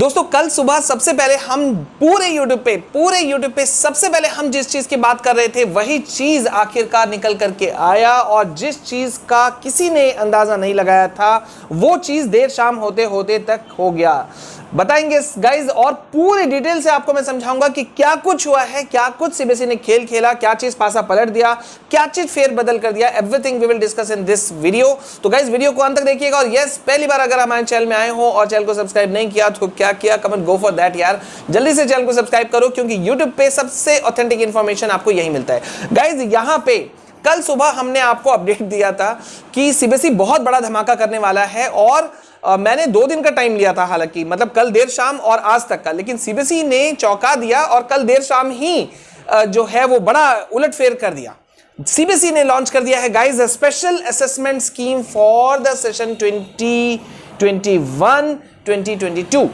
दोस्तों कल सुबह सबसे पहले हम पूरे YouTube पे सबसे पहले हम जिस चीज की बात कर रहे थे वही चीज आखिरकार निकल करके आया, और जिस चीज का किसी ने अंदाजा नहीं लगाया था वो चीज देर शाम होते होते तक हो गया। बताएंगे गाइज, और पूरी डिटेल से आपको मैं समझाऊंगा कि क्या कुछ हुआ है, क्या कुछ सीबीएसई ने खेल खेला, क्या चीज पासा पलट दिया, क्या चीज फेर बदल कर दिया। Everything we will discuss in this video. तो गाइज वीडियो को अंत तक देखिएगा। और यस, पहली बार अगर हमारे चैनल में आए हो और चैनल को सब्सक्राइब नहीं किया तो क्या किया, कमेंट गो फॉर दैट यार। जल्दी से चैनल को सब्सक्राइब करो क्योंकि यूट्यूब पे सबसे ऑथेंटिक इंफॉर्मेशन आपको यही मिलता है। गाइज यहां पे कल सुबह हमने आपको अपडेट दिया था कि सीबीएसई बहुत बड़ा धमाका करने वाला है, और मैंने 2 दिन का टाइम लिया था, हालांकि मतलब कल देर शाम और आज तक का, लेकिन सीबीएसई ने चौंका दिया और कल देर शाम ही जो है वो बड़ा उलटफेर कर दिया। सीबीएसई ने लॉन्च कर दिया है guys special assessment scheme for the session 2021-2022।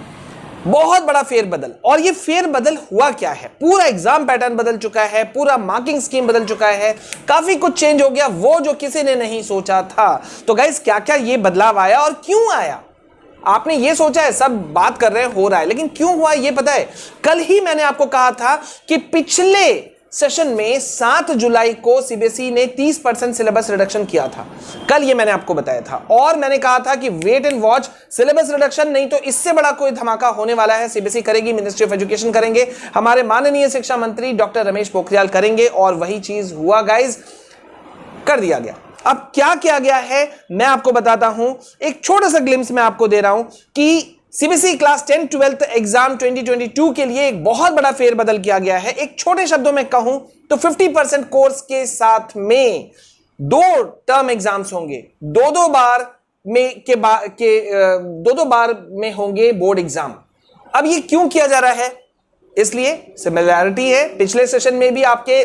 बहुत बड़ा फेरबदल। और ये फेरबदल हुआ क्या है? पूरा एग्जाम पैटर्न बदल चुका है, पूरा मार्किंग स्कीम बदल चुका है, काफी कुछ चेंज हो गया, वो जो किसी ने नहीं सोचा था। तो गाइस क्या क्या ये बदलाव आया और क्यों आया? आपने ये सोचा है, सब बात कर रहे हैं हो रहा है, लेकिन क्यों हुआ ये पता है? कल ही मैंने आपको कहा था कि पिछले सेशन में 7 जुलाई को सीबीएसई ने 30% सिलेबस रिडक्शन किया था। कल ये मैंने आपको बताया था, और मैंने कहा था कि wait and watch, syllabus reduction नहीं तो इससे बड़ा कोई धमाका होने वाला है। सीबीएसई करेगी, मिनिस्ट्री ऑफ एजुकेशन करेंगे, हमारे माननीय शिक्षा मंत्री डॉक्टर रमेश पोखरियाल करेंगे, और वही चीज हुआ गाइज, कर दिया गया। अब क्या किया गया है मैं आपको बताता हूं, एक छोटा सा ग्लिम्स मैं आपको दे रहा हूं कि सीबीएसई क्लास 10-12 एग्जाम 2022 के लिए एक बहुत बड़ा फेरबदल किया गया है। एक छोटे शब्दों में कहूं तो 50% कोर्स के साथ में 2 टर्म एग्जाम्स होंगे, 2-2 बार में दो बार में होंगे बोर्ड एग्जाम। अब ये क्यों किया जा रहा है? इसलिए सिमिलैरिटी है, पिछले सेशन में भी आपके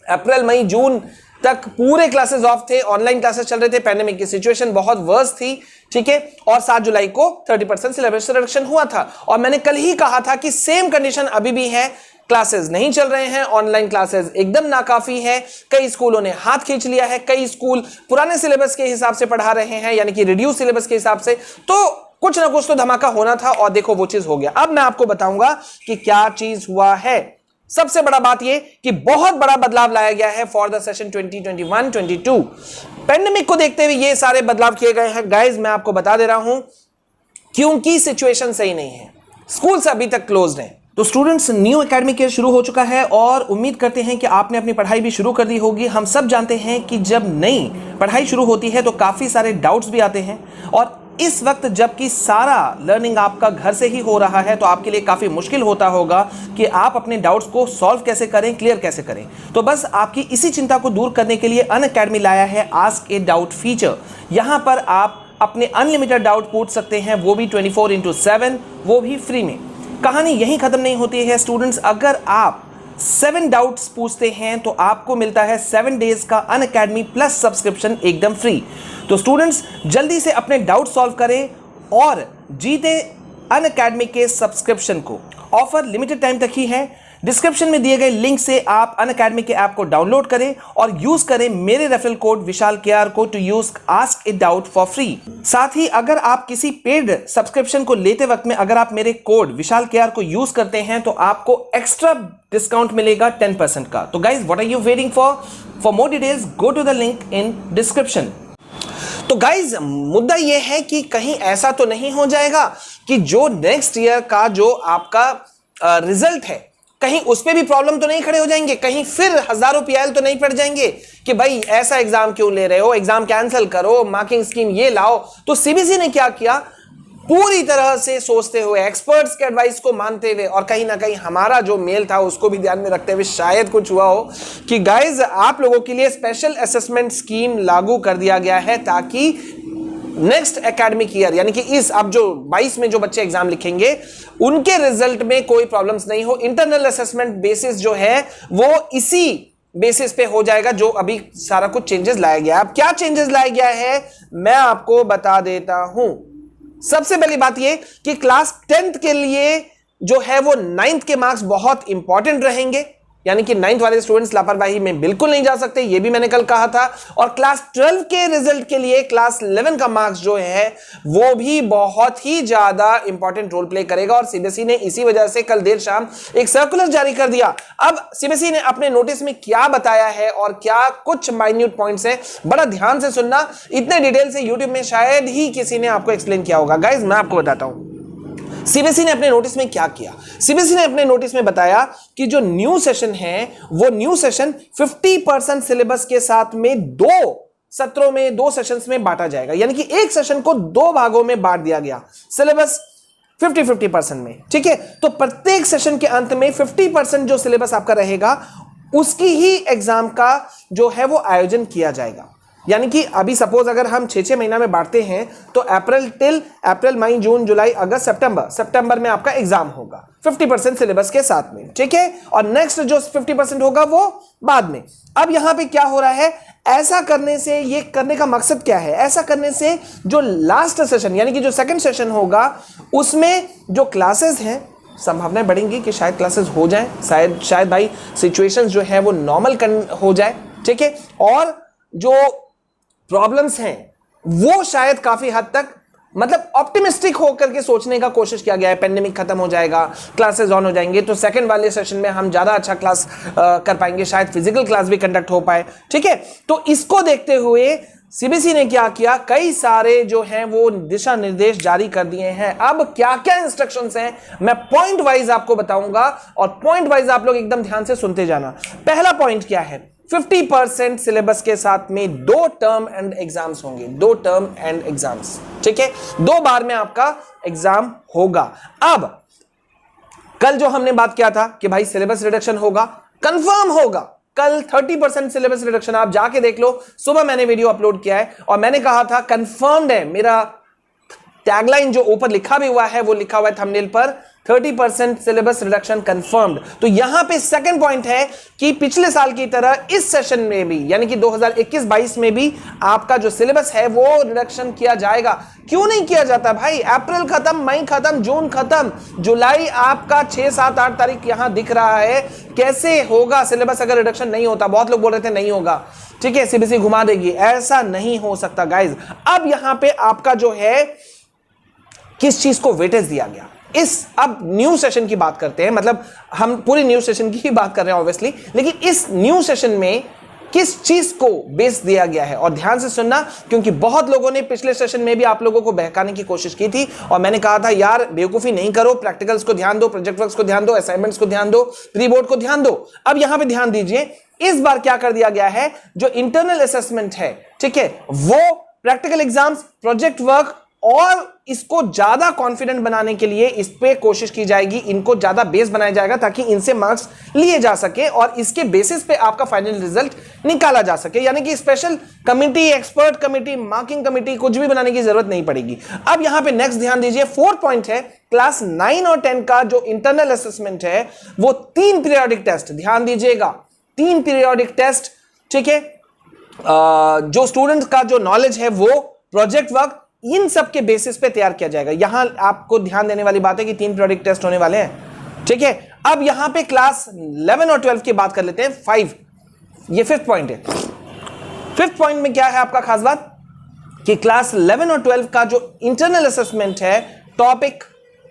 अप्रैल मई जून तक पूरे क्लासेस ऑफ थे, ऑनलाइन क्लासेस चल रहे थे, पैंडेमिक की सिचुएशन बहुत वर्स थी, ठीक है। और 7 जुलाई को 30% सिलेबस रिडक्शन हुआ था, और मैंने कल ही कहा था कि सेम कंडीशन अभी भी है, क्लासेस नहीं चल रहे हैं, ऑनलाइन क्लासेस एकदम नाकाफी है। कई स्कूलों ने हाथ खींच लिया है, कई स्कूल पुराने सिलेबस के हिसाब से पढ़ा रहे हैं, यानी कि रिड्यूस सिलेबस के हिसाब से। तो कुछ ना कुछ तो धमाका होना था, और देखो वो चीज हो गया। अब मैं आपको बताऊंगा कि क्या चीज हुआ है। सबसे बड़ा बात यह कि बहुत बड़ा बदलाव लाया गया है फॉर द सेशन 2021-22। पेंडेमिक को देखते हुए ये सारे बदलाव किए गए हैं गाइस। मैं आपको बता दे रहा हूं क्योंकि सिचुएशन सही नहीं है, स्कूल से अभी तक क्लोज्ड हैं। तो स्टूडेंट्स, न्यू एकेडमिक ईयर शुरू हो चुका है, और उम्मीद करते हैं कि आपने अपनी पढ़ाई भी शुरू कर दी होगी। हम सब जानते हैं कि जब नई पढ़ाई शुरू होती है तो काफी सारे डाउट्स भी आते हैं, और इस वक्त जबकि सारा लर्निंग आपका घर से ही हो रहा है तो आपके लिए काफी मुश्किल होता होगा कि आप अपने डाउट्स को सॉल्व कैसे करें, क्लियर कैसे करें। तो बस आपकी इसी चिंता को दूर करने के लिए अनअकैडमी लाया है आस्क ए डाउट फीचर। यहां पर आप अपने अनलिमिटेड डाउट पूछ सकते हैं, वो भी 24/7, वो भी फ्री में। कहानी यहीं खत्म नहीं होती है स्टूडेंट्स। अगर आप 7 डाउट्स पूछते हैं तो आपको मिलता है 7 डेज का अनअकैडमी प्लस सब्सक्रिप्शन एकदम फ्री। तो स्टूडेंट्स, जल्दी से अपने डाउट सॉल्व करें और जीते अनअकैडमी के सब्सक्रिप्शन को। ऑफर लिमिटेड टाइम तक ही है। डिस्क्रिप्शन में दिए गए लिंक से आप अनअकैडमी के ऐप को डाउनलोड करें और यूज करें मेरे रेफरल कोड विशाल केआर को to use ask a doubt for free. साथ ही अगर आप किसी पेड सब्सक्रिप्शन को लेते वक्त में अगर आप मेरे कोड विशाल केआर को यूज करते हैं तो आपको एक्स्ट्रा डिस्काउंट मिलेगा 10% का। तो guys, what are you waiting for more details go to the link in description. तो गाइज, मुद्दा यह है कि कहीं ऐसा तो नहीं हो जाएगा कि जो नेक्स्ट ईयर का जो आपका रिजल्ट है, कहीं उस पे भी प्रॉब्लम तो नहीं खड़े हो जाएंगे, कहीं फिर हजारों पीआईएल तो नहीं पड़ जाएंगे कि भाई ऐसा एग्जाम क्यों ले रहे हो, एग्जाम कैंसिल करो, मार्किंग स्कीम ये लाओ। तो सीबीएसई ने क्या किया, पूरी तरह से सोचते हुए, एक्सपर्ट्स के एडवाइस को मानते हुए, और कहीं ना कहीं हमारा जो मेल था उसको भी ध्यान में रखते हुए शायद कुछ हुआ हो कि गाइज आप लोगों के लिए स्पेशल असेसमेंट स्कीम लागू कर दिया गया है, ताकि नेक्स्ट एकेडमिक ईयर यानी कि इस अब जो 22 में जो बच्चे एग्जाम लिखेंगे उनके रिजल्ट में कोई प्रॉब्लम्स नहीं हो। इंटरनल असेसमेंट बेसिस जो है वो इसी बेसिस पे हो जाएगा, जो अभी सारा कुछ चेंजेस लाया गया है। अब क्या चेंजेस लाया गया है मैं आपको बता देता हूं। सबसे पहली बात यह कि क्लास 10th के लिए जो है वो 9th के मार्क्स बहुत इंपॉर्टेंट रहेंगे। यानी कि 9th वाले स्टूडेंट्स लापरवाही में बिल्कुल नहीं जा सकते, ये भी मैंने कल कहा था। और क्लास 12 के रिजल्ट के लिए क्लास 11 का मार्क्स जो है वो भी बहुत ही ज्यादा इंपॉर्टेंट रोल प्ले करेगा। और सीबीएसई ने इसी वजह से कल देर शाम एक सर्कुलर जारी कर दिया। अब सीबीएसई ने अपने नोटिस में क्या बताया है और क्या कुछ माइन्यूट पॉइंट्स है, बड़ा ध्यान से सुनना, इतने डिटेल से यूट्यूब में शायद ही किसी ने आपको एक्सप्लेन किया होगा। गाइस मैं आपको बताता हूं सीबीएसई ने अपने नोटिस में क्या किया। सीबीएसई ने अपने नोटिस में बताया कि जो न्यू सेशन है वो न्यू सेशन 50% सिलेबस के साथ में 2 सत्रों में 2 सेशंस में बांटा जाएगा, यानी कि एक सेशन को 2 भागों में बांट दिया गया, सिलेबस 50-50% में। ठीक है, तो प्रत्येक सेशन के अंत में 50% जो सिलेबस आपका रहेगा उसकी ही एग्जाम का जो है वो आयोजन किया जाएगा। यानी कि अभी सपोज अगर हम 6-6 महीना में बांटते हैं तो अप्रैल मई जून जुलाई अगस्त सितंबर में आपका एग्जाम होगा 50% सिलेबस के साथ में। ठीक है, और नेक्स्ट जो 50% होगा वो बाद में। अब यहां पे क्या हो रहा है, ऐसा करने से, ये करने का मकसद क्या है, ऐसा करने से जो लास्ट सेशन यानी कि जो सेकंड सेशन होगा उसमें जो क्लासेस हैं संभावनाएं बढ़ेंगी कि शायद क्लासेस हो जाएं, शायद भाई सिचुएशंस जो है वो नॉर्मल हो जाए। ठीक है, और जो प्रॉब्लम्स हैं वो शायद काफी हद तक मतलब ऑप्टिमिस्टिक होकर के सोचने का कोशिश किया गया है। पेंडेमिक खत्म हो जाएगा, क्लासेस ऑन हो जाएंगे तो सेकंड वाले सेशन में हम ज्यादा अच्छा क्लास कर पाएंगे, शायद फिजिकल क्लास भी कंडक्ट हो पाए। ठीक है, तो इसको देखते हुए सीबीएसई ने क्या किया, कई सारे जो हैं वो दिशा निर्देश जारी कर दिए हैं। अब क्या क्या इंस्ट्रक्शंस हैं मैं पॉइंट वाइज आपको बताऊंगा और पॉइंट वाइज आप लोग एकदम ध्यान से सुनते जाना। पहला पॉइंट क्या है, 50% सिलेबस के साथ में 2 टर्म एंड एग्जाम्स होंगे, 2 टर्म एंड एग्जाम्स। ठीक है, 2 बार में आपका एग्जाम होगा। अब कल जो हमने बात किया था कि भाई सिलेबस रिडक्शन होगा, कंफर्म होगा कल 30% सिलेबस रिडक्शन, आप जाके देख लो, सुबह मैंने वीडियो अपलोड किया है और मैंने कहा था कंफर्म्ड है, मेरा टैगलाइन जो ऊपर लिखा भी हुआ है वो लिखा हुआ है थंबनेल पर, 30% सिलेबस रिडक्शन कंफर्म्ड। तो यहां पे सेकंड पॉइंट है कि पिछले साल की तरह इस सेशन में भी यानी कि 2021-22 में भी आपका जो सिलेबस है वो रिडक्शन किया जाएगा। क्यों नहीं किया जाता भाई, अप्रैल खत्म, मई खत्म, जून खत्म, जुलाई आपका 6, 7, 8 तारीख यहां दिख रहा है, कैसे होगा सिलेबस अगर रिडक्शन नहीं होता। बहुत लोग बोल रहे थे नहीं होगा, ठीक है सीबीएसई घुमा देगी, ऐसा नहीं हो सकता गाइज। अब यहां पे आपका जो है किस चीज को वेटेज दिया गया, इस अब न्यू सेशन की बात करते हैं, मतलब हम पूरी न्यू सेशन की ही बात कर रहे हैं ऑब्वियसली, लेकिन इस न्यू सेशन में किस चीज को बेस दिया गया है। और ध्यान से सुनना, क्योंकि बहुत लोगों ने पिछले सेशन में भी आप लोगों को बहकाने की कोशिश की थी और मैंने कहा था यार बेवकूफी नहीं करो, प्रैक्टिकल्स को ध्यान दो, प्रोजेक्ट वर्क्स को ध्यान दो, असाइनमेंट्स को ध्यान दो, प्री बोर्ड को ध्यान दो। अब यहां पे ध्यान दीजिए, इस बार क्या कर दिया गया है, जो इंटरनल असेसमेंट है, ठीक है, वो प्रैक्टिकल एग्जाम्स, प्रोजेक्ट वर्क और इसको ज्यादा कॉन्फिडेंट बनाने के लिए इस पे कोशिश की जाएगी, इनको ज्यादा बेस बनाया जाएगा ताकि इनसे मार्क्स लिए जा सके और इसके बेसिस पे आपका फाइनल रिजल्ट निकाला जा सके। यानी कि special committee, expert committee, marking committee कुछ भी बनाने की जरूरत नहीं पड़ेगी। अब यहां पे नेक्स्ट ध्यान दीजिए, 4th पॉइंट है क्लास 9 और 10 का जो इंटरनल असेसमेंट है वो 3 पीरियोडिक टेस्ट, ध्यान दीजिएगा 3 पीरियोडिक टेस्ट, ठीक है, जो स्टूडेंट का जो नॉलेज है वो, प्रोजेक्ट वर्क, इन सब के बेसिस पे तैयार किया जाएगा। यहां आपको ध्यान देने वाली बात है कि 3 पीरियोडिक टेस्ट होने वाले हैं, ठीक है। अब यहां पे क्लास 11 और 12 की बात कर लेते हैं, 5, ये 5th पॉइंट है। 5th पॉइंट में क्या है आपका खास बात कि क्लास 11 और 12 का जो इंटरनल असेसमेंट है, topic,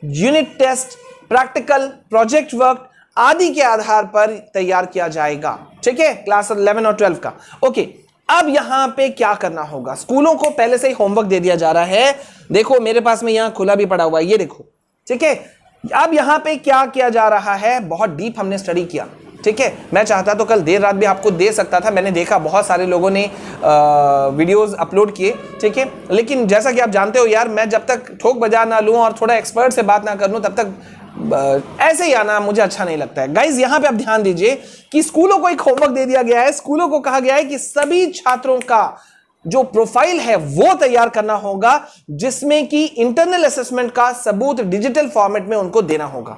unit test, practical, project work आदि के आधार पर तैयार किया जाएगा, ठीक है, क्लास 11 और 12 का। ओके, अब यहां पे क्या करना होगा, स्कूलों को पहले से ही होमवर्क दे दिया जा रहा है, देखो मेरे पास में यहां खुला भी पड़ा हुआ है, ये देखो, ठीक है। अब यहां पे क्या किया जा रहा है, बहुत डीप हमने स्टडी किया, ठीक है। मैं चाहता तो कल देर रात भी आपको दे सकता था, मैंने देखा बहुत सारे लोगों ने वीडियोस अपलोड किए, ठीक है, लेकिन जैसा कि आप जानते हो यार, मैं जब तक ठोक बजा ना लूं और थोड़ा एक्सपर्ट से बात ना कर लूं तब तक ऐसे ही आना मुझे अच्छा नहीं लगता है। गाइज यहां पे आप ध्यान दीजिए कि स्कूलों को एक होमवर्क दे दिया गया है, स्कूलों को कहा गया है कि सभी छात्रों का जो प्रोफाइल है वो तैयार करना होगा, जिसमें कि इंटरनल असेसमेंट का सबूत डिजिटल फॉर्मेट में उनको देना होगा।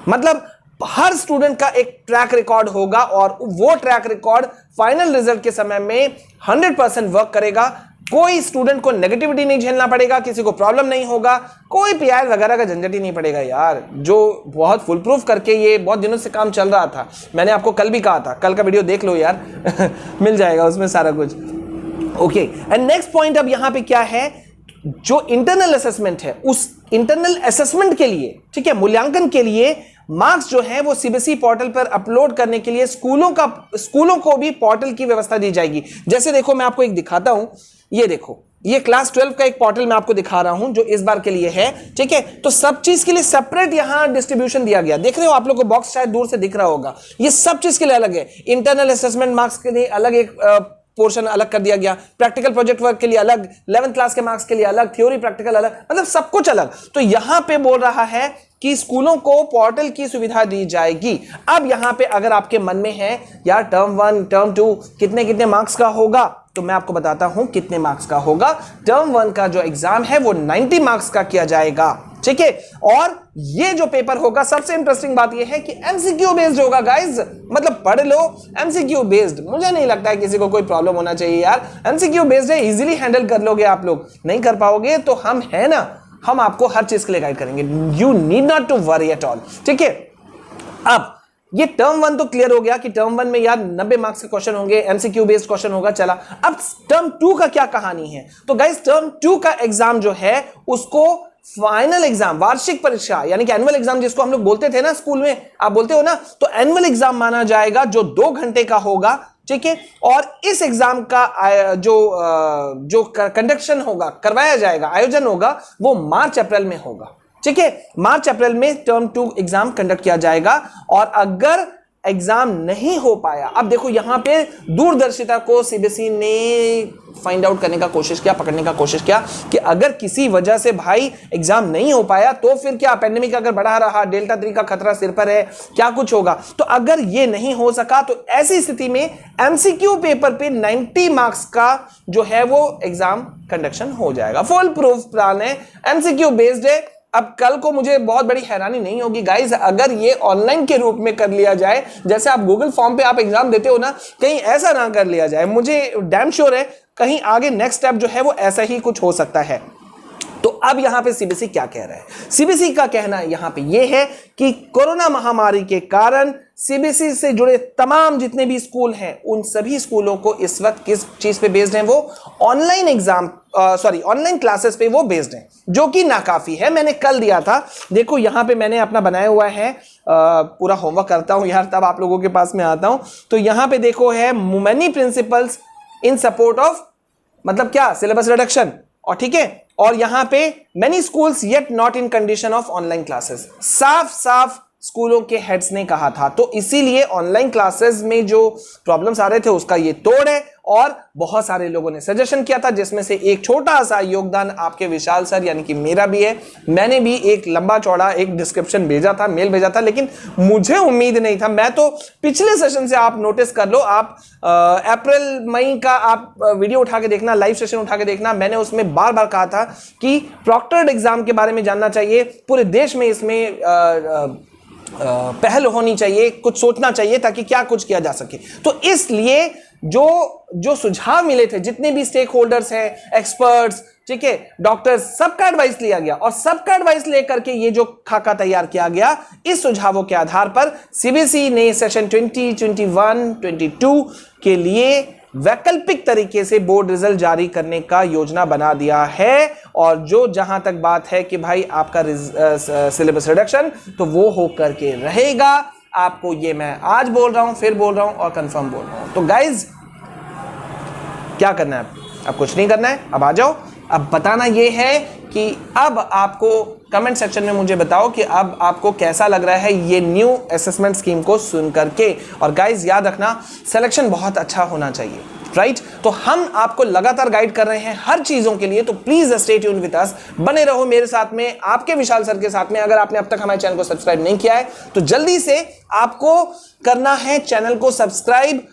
मतलब हर स्टूडेंट का एक ट्रैक रिकॉर्ड होगा और वो ट्रैक रिकॉर्ड फाइनल रिजल्ट के समय में 100% वर्क करेगा। कोई स्टूडेंट को नेगेटिविटी नहीं झेलना पड़ेगा, किसी को प्रॉब्लम नहीं होगा, कोई पीआर वगैरह का झंझट ही नहीं पड़ेगा यार। जो बहुत फुल प्रूफ करके ये बहुत दिनों से काम चल रहा था, मैंने आपको कल भी कहा था, कल का वीडियो देख लो यार मिल जाएगा उसमें सारा कुछ। ओके, एंड नेक्स्ट पॉइंट अब यहां पे क्या है, जो इंटरनल असेसमेंट है उस इंटरनल असेसमेंट के लिए, ठीक है, मूल्यांकन के लिए मार्क्स जो है वो सीबीएसई पोर्टल पर अपलोड करने के लिए स्कूलों को भी पोर्टल की व्यवस्था दी जाएगी। जैसे देखो मैं आपको एक दिखाता हूं, ये देखो, ये क्लास 12 का एक पोर्टल मैं आपको दिखा रहा हूं जो इस बार के लिए है, ठीक है। तो सब चीज के लिए सेपरेट यहां डिस्ट्रीब्यूशन दिया गया, देख रहे हो आप लोग को बॉक्स शायद दूर से दिख रहा होगा, ये सब चीज के लिए अलग है। इंटरनल असेसमेंट मार्क्स के लिए अलग एक पोर्शन अलग कर दिया गया, प्रैक्टिकल प्रोजेक्ट वर्क के लिए अलग, 11th क्लास के मार्क्स के लिए अलग, थ्योरी प्रैक्टिकल अलग, मतलब सब कुछ अलग। तो यहां पे बोल रहा है कि स्कूलों को पोर्टल की सुविधा दी जाएगी। अब यहां पे अगर आपके मन में है यार टर्म 1 टर्म 2 कितने कितने मार्क्स का होगा, तो मैं आपको बताता हूं कितने मार्क्स का होगा। टर्म 1 का जो एग्जाम है वो 90 मार्क्स का किया जाएगा, ठीक है। और ये जो पेपर होगा, सबसे इंटरेस्टिंग बात ये है कि एमसीक्यू बेस्ड होगा गाइस, मतलब पढ़ लो एमसीक्यू बेस्ड। मुझे नहीं लगता है किसी को कोई प्रॉब्लम होना चाहिए यार, एमसीक्यू बेस्ड है, इजीली हैंडल कर लोगे आप लोग। नहीं कर पाओगे तो हम है ना, हम आपको हर चीज के लिए गाइड करेंगे, you need not to worry at all, ठीक है। अब ये टर्म 1 तो क्लियर हो गया कि टर्म 1 में यार 90 मार्क्स के क्वेश्चन होंगे, एमसीक्यू बेस्ड क्वेश्चन होगा, चला। अब टर्म 2 का क्या कहानी है, तो गाइस टर्म 2 का एग्जाम जो है उसको फाइनल एग्जाम, वार्षिक परीक्षा यानी कि एनुअल एग्जाम जिसको हम लोग बोलते थे ना स्कूल में, आप बोलते हो ना, तो एनुअल एग्जाम माना जाएगा जो 2 घंटे का होगा, ठीक है। और इस एग्जाम का जो कंडक्शन होगा, करवाया जाएगा, आयोजन होगा, वो मार्च अप्रैल में होगा, ठीक है। मार्च अप्रैल में टर्म 2 एग्जाम कंडक्ट किया जाएगा। और अगर एग्जाम नहीं हो पाया, अब देखो यहां पे दूरदर्शिता को सीबीएसई ने फाइंड आउट करने का कोशिश किया, पकड़ने का कोशिश किया कि अगर किसी वजह से भाई एग्जाम नहीं हो पाया तो फिर क्या, पेंडेमिक अगर बढ़ा रहा, डेल्टा 3 का खतरा सिर पर है, क्या कुछ होगा। तो अगर ये नहीं हो सका तो ऐसी स्थिति में एमसीक्यू पेपर पे 90 मार्क्स का जो है वो एग्जाम कंडक्शन हो जाएगा। फुल प्रूफ प्लान है, एमसीक्यू बेस्ड है। अब कल को मुझे बहुत बड़ी हैरानी नहीं होगी गाइस अगर ये ऑनलाइन के रूप में कर लिया जाए, जैसे आप गूगल फॉर्म पे आप एग्जाम देते हो ना, कहीं ऐसा ना कर लिया जाए। मुझे डैम श्योर है कहीं आगे नेक्स्ट स्टेप जो है वो ऐसा ही कुछ हो सकता है। तो अब यहां पे सीबीएसई क्या कह रहा है, सीबीएसई का कहना यहां पे ये है कि कोरोना महामारी के कारण सीबीएसई से जुड़े तमाम जितने भी स्कूल हैं उन सभी स्कूलों को इस वक्त किस चीज पे बेस्ड हैं, वो ऑनलाइन एग्जाम ऑनलाइन क्लासेस पे वो बेस्ड हैं, जो कि नाकाफी है। मैंने कल दिया था, देखो यहां पे मैंने अपना बनाया हुआ है, पूरा होमवर्क करता हूं यार तब आप लोगों के पास में आता हूं। तो यहां पे देखो है many principles in support of, मतलब क्या, सिलेबस रिडक्शन, और ठीक है, और यहां पे many schools yet not in condition of online classes, साफ साफ स्कूलों के हेड्स ने कहा था। तो इसीलिए ऑनलाइन क्लासेस में जो प्रॉब्लम्स आ रहे थे उसका ये तोड़ है। और बहुत सारे लोगों ने सजेशन किया था, जिसमें से एक छोटा सा योगदान आपके विशाल सर यानी कि मेरा भी है। मैंने भी एक लंबा चौड़ा एक डिस्क्रिप्शन भेजा था, मेल भेजा था, लेकिन मुझे उम्मीद नहीं था। मैं तो पिछले सेशन से आप नोटिस कर लो, आप अप्रैल मई का आप वीडियो उठा के देखना, लाइव सेशन उठा के देखना, मैंने उसमें बार बार कहा था कि प्रॉक्टर्ड एग्जाम के बारे में जानना चाहिए, पूरे देश में इसमें पहल होनी चाहिए, कुछ सोचना चाहिए ताकि क्या कुछ किया जा सके। तो इसलिए जो सुझाव मिले थे, जितने भी स्टेक होल्डर्स हैं, एक्सपर्ट्स, ठीक है, डॉक्टर्स, सबका एडवाइस लिया गया और सबका एडवाइस लेकर के ये जो खाका तैयार किया गया, इस सुझावों के आधार पर सीबीएसई ने सेशन 2021-22 के लिए वैकल्पिक तरीके से बोर्ड रिजल्ट जारी करने का योजना बना दिया है। और जो जहां तक बात है कि भाई आपका सिलेबस रिडक्शन, तो वो होकर के रहेगा। आपको ये मैं आज बोल रहा हूं, फिर बोल रहा हूं और कंफर्म बोल रहा हूं। तो गाइज क्या करना है, अब कुछ नहीं करना है, अब आ जाओ। अब बताना ये है कि अब आपको कमेंट सेक्शन में मुझे बताओ कि अब आपको कैसा लग रहा है ये न्यू असेसमेंट स्कीम को सुन करके। और गाइज याद रखना, सिलेक्शन बहुत अच्छा होना चाहिए, राइट। तो हम आपको लगातार गाइड कर रहे हैं हर चीजों के लिए, तो please stay tuned with us, बने रहो मेरे साथ में, आपके विशाल सर के साथ में। अगर आपने अब तक हमारे चैनल को सब्सक्राइब नहीं किया है तो जल्दी से आपको करना है चैनल को सब्सक्राइब,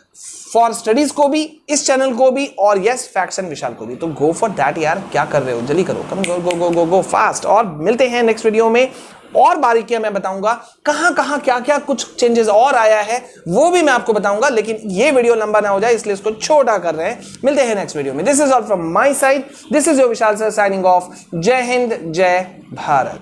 फॉर स्टडीज को भी, इस चैनल को भी, और यस फैक्ट्स एंड विशाल को भी। तो गो फॉर दैट यार, क्या कर रहे हो, जल्दी करो, कम गो गो गो गो गो फास्ट। और मिलते हैं नेक्स्ट वीडियो में, और बारीकियां मैं बताऊंगा, कहां कहां क्या क्या कुछ चेंजेस और आया है वो भी मैं आपको बताऊंगा, लेकिन ये वीडियो लंबा ना हो जाए इसलिए इसको छोटा कर रहे हैं। मिलते हैं नेक्स्ट वीडियो में। This is all from my side, this is your Vishal sir signing off. जय हिंद, जय भारत।